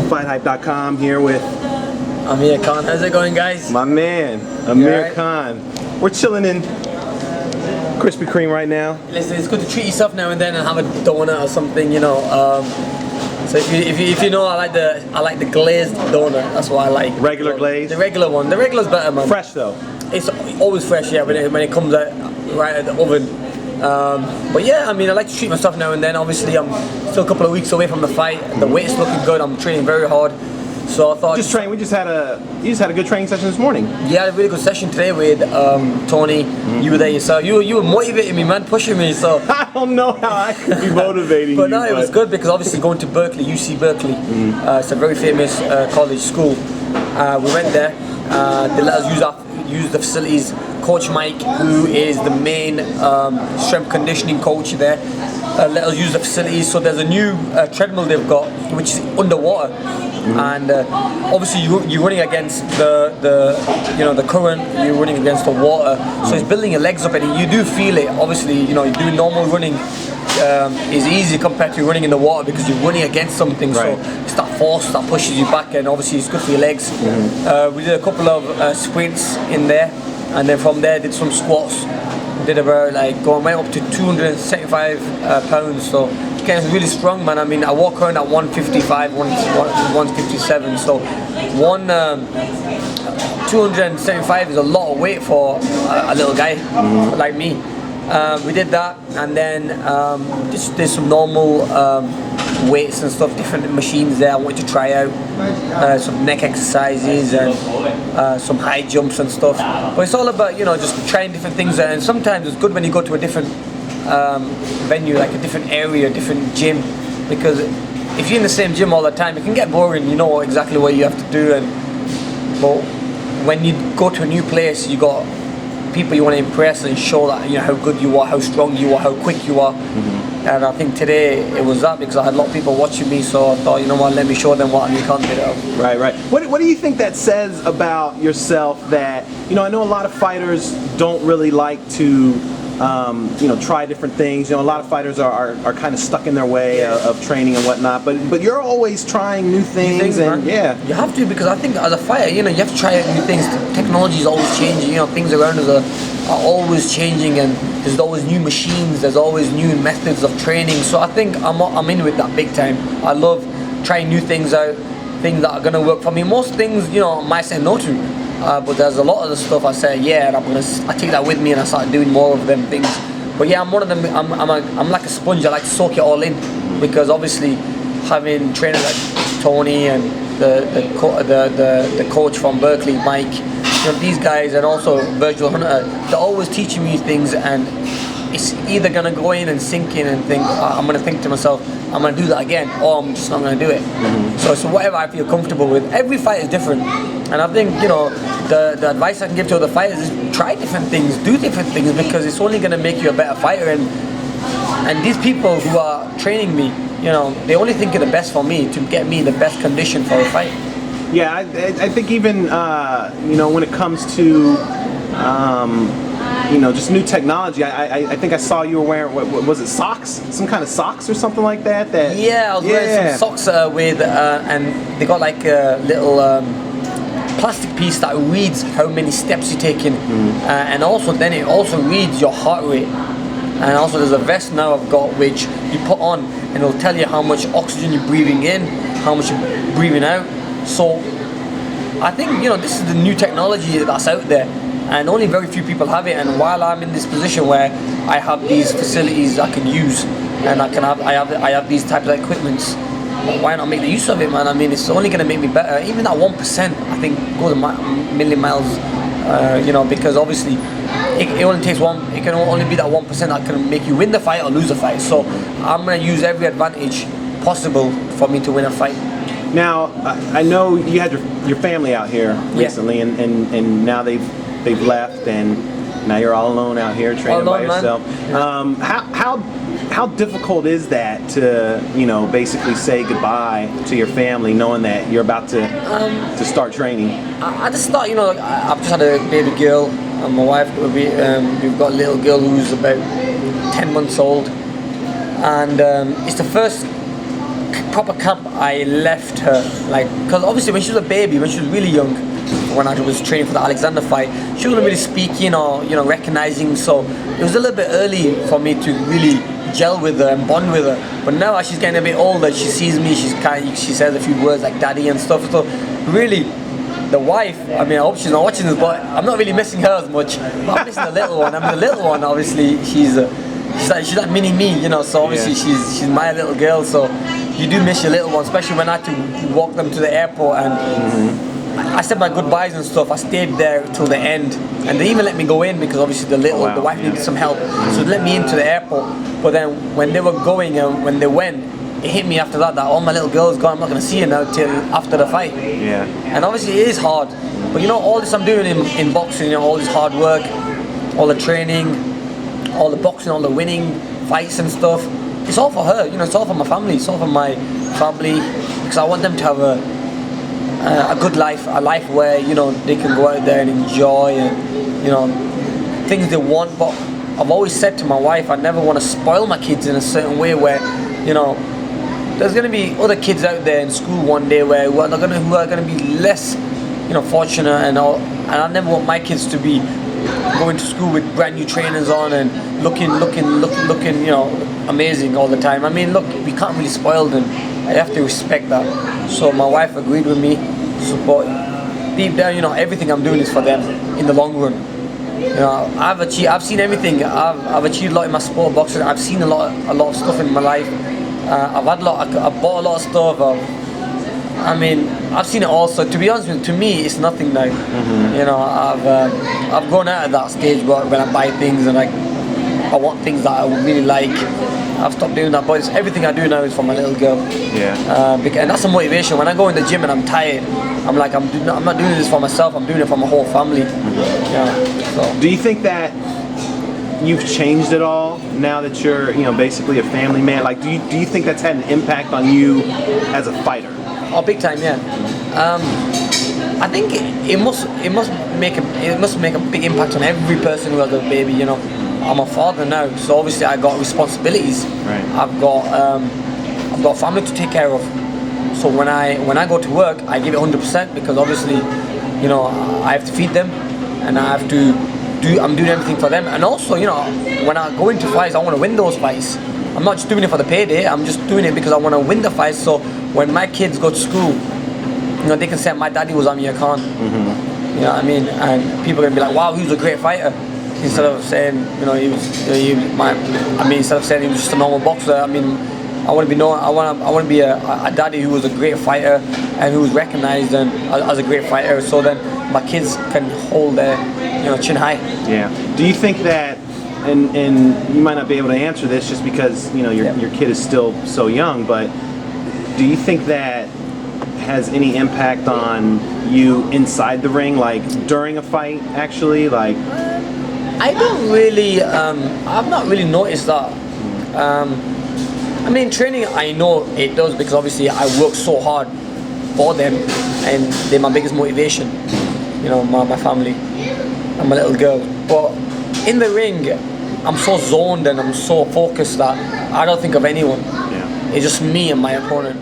FightHype.com here with Amir Khan. How's it going, guys? my man, Amir Khan. We're chilling in Krispy Kreme right now. Listen, it's good to treat yourself now and then and have a donut or something, you know. So if you know, I like the glazed donut. That's what I like. Regular glazed? The regular one. The regular's better, man. Fresh though. It's always fresh, yeah, when it comes out right out the oven. But yeah, I mean, I like to treat myself now and then. Obviously, I'm still a couple of weeks away from the fight. The weight's looking good. I'm training very hard. So I thought. You just had a good training session this morning. Yeah, I had a really good session today with Tony. You were there yourself. You were motivating me, man, pushing me. So I don't know how I could be motivating but no, it was good because obviously going to Berkeley, UC Berkeley, it's a very famous college school. We went there. They let us use the facilities. Coach Mike, who is the main strength conditioning coach there, let us use the facilities. So there's a new treadmill they've got, which is underwater, and obviously you're running against the current. You're running against the water, so it's building your legs up, and you do feel it. Obviously, doing normal running is easy compared to running in the water because you're running against something. Right. So it's that force that pushes you back, and obviously it's good for your legs. We did a couple of sprints in there. And then from there, did some squats. Did about went up to 275 pounds. So getting really strong, man. I mean, I walk around at 155, 157. So 275 is a lot of weight for a little guy like me. We did that, and then just did some normal weights and stuff, different machines there I wanted to try out, some neck exercises and some high jumps and stuff. But it's all about just trying different things, and sometimes it's good when you go to a different venue, like a different area, a different gym, because if you're in the same gym all the time, it can get boring. You know exactly what you have to do, but when you go to a new place, you got people you want to impress and show that how good you are, how strong you are, how quick you are. And I think today it was that because I had a lot of people watching me, so I thought, let me show them what Amir Khan did. Right. What do you think that says about yourself that, I know a lot of fighters don't really like to, try different things. A lot of fighters are kind of stuck in their way of training and whatnot, but you're always trying new things and man. You have to, because I think as a fighter, you have to try out new things. Technology is always changing, things around us are always changing, and there's always new machines, there's always new methods of training. So I think I'm in with that big time. I love trying new things out, things that are going to work for me. Most things, I might say no to, but there's a lot of the stuff I say yeah, and I take that with me and I start doing more of them things. But yeah, I'm one of them. I'm like a sponge. I like to soak it all in, because obviously having trainers like Tony and the coach from Berkeley, Mike, these guys, and also Virgil Hunter, they're always teaching me things, and it's either gonna go in and sink in and think, I'm gonna think to myself, I'm gonna do that again, or I'm just not gonna do it. So whatever I feel comfortable with. Every fight is different, and I think the advice I can give to other fighters is try different things, do different things, because it's only gonna make you a better fighter. And these people who are training me, they only think of the best for me, to get me in the best condition for a fight. Yeah, I think even when it comes to just new technology. I think I saw you were wearing, what was it, socks? Some kind of socks or something like that? Yeah, I was wearing some socks with, and they got like a little plastic piece that reads how many steps you're taking, and also then it also reads your heart rate. And also there's a vest now I've got which you put on, and it'll tell you how much oxygen you're breathing in, how much you're breathing out. So I think this is the new technology that's out there, and only very few people have it. And while I'm in this position where I have these facilities I can use, and I have these types of equipments, why not make the use of it, man? I mean, it's only going to make me better. Even that 1%, I think, goes a million miles. Because obviously it only takes it can only be that 1% that can make you win the fight or lose a fight. So I'm going to use every advantage possible for me to win a fight. Now, I know you had your family out here recently, and now they've left, and now you're all alone out here training by yourself. How difficult is that to basically say goodbye to your family, knowing that you're about to start training? I just thought, I've just had a baby girl, and my wife we've got a little girl who's about 10 months old. and it's the first proper camp I left her, like, because obviously when she was a baby, when she was really young, when I was training for the Alexander fight, she wasn't really speaking or recognizing, so it was a little bit early for me to really gel with her and bond with her. But now as she's getting a bit older, she sees me, she says a few words like daddy and stuff, so really the wife, I mean, I hope she's not watching this, but I'm not really missing her as much, but I'm missing the little one. I mean, the little one, obviously, she's like mini me, so obviously she's my little girl, so you do miss your little one, especially when I had to walk them to the airport, and I said my goodbyes and stuff. I stayed there till the end, and they even let me go in because obviously the wife needed some help, so they let me into the airport. But then when they were going and when they went, it hit me after that all my little girl's gone. I'm not going to see her now till after the fight. Yeah. And obviously it is hard, but all this I'm doing in boxing, all this hard work, all the training, all the boxing, all the winning fights and stuff, it's all for her. It's all for my family. It's all for my family, because I want them to have a good life, a life where they can go out there and enjoy and things they want. But I've always said to my wife, I never want to spoil my kids in a certain way where there's going to be other kids out there in school one day who are going to be less fortunate and all, and I never want my kids to be going to school with brand new trainers on and looking amazing all the time. I mean, look, we can't really spoil them. I have to respect that. So my wife agreed with me. But deep down, everything I'm doing is for them in the long run. I've seen everything. I've achieved a lot in my sport, boxing. I've seen a lot of stuff in my life. I've bought a lot of stuff. I've seen it all. So to be honest with you, to me, it's nothing now. I've grown out of that stage when I buy things and I want things that I would really like. I've stopped doing that, but everything I do now is for my little girl. Yeah. And that's a motivation. When I go in the gym and I'm tired, I'm like, I'm not doing this for myself. I'm doing it for my whole family. So. Do you think that you've changed at all now that you're, basically a family man? Like, do you think that's had an impact on you as a fighter? Oh, big time, yeah. I think it must make a big impact on every person who has a baby. I'm a father now, so obviously I got responsibilities. Right. I've got a family to take care of. So when I go to work, I give it 100% because obviously, I have to feed them, and I have to I'm doing everything for them. And also, when I go into fights, I want to win those fights. I'm not just doing it for the payday. I'm just doing it because I want to win the fights. So when my kids go to school, they can say my daddy was Amir Khan. Mm-hmm. You know what I mean? And people are gonna be like, wow, he was a great fighter. Instead of saying, instead of saying he was just a normal boxer. I want to be known. I want to be a daddy who was a great fighter and who was recognized as a great fighter. So then my kids can hold their chin high. Yeah. Do you think that, and you might not be able to answer this just because your kid is still so young, but do you think that has any impact on you inside the ring, like during a fight, actually, like? I don't really, I've not really noticed that. Training, I know it does because obviously I work so hard for them and they're my biggest motivation, my family and my little girl. But in the ring, I'm so zoned and I'm so focused that I don't think of anyone. Yeah. It's just me and my opponent.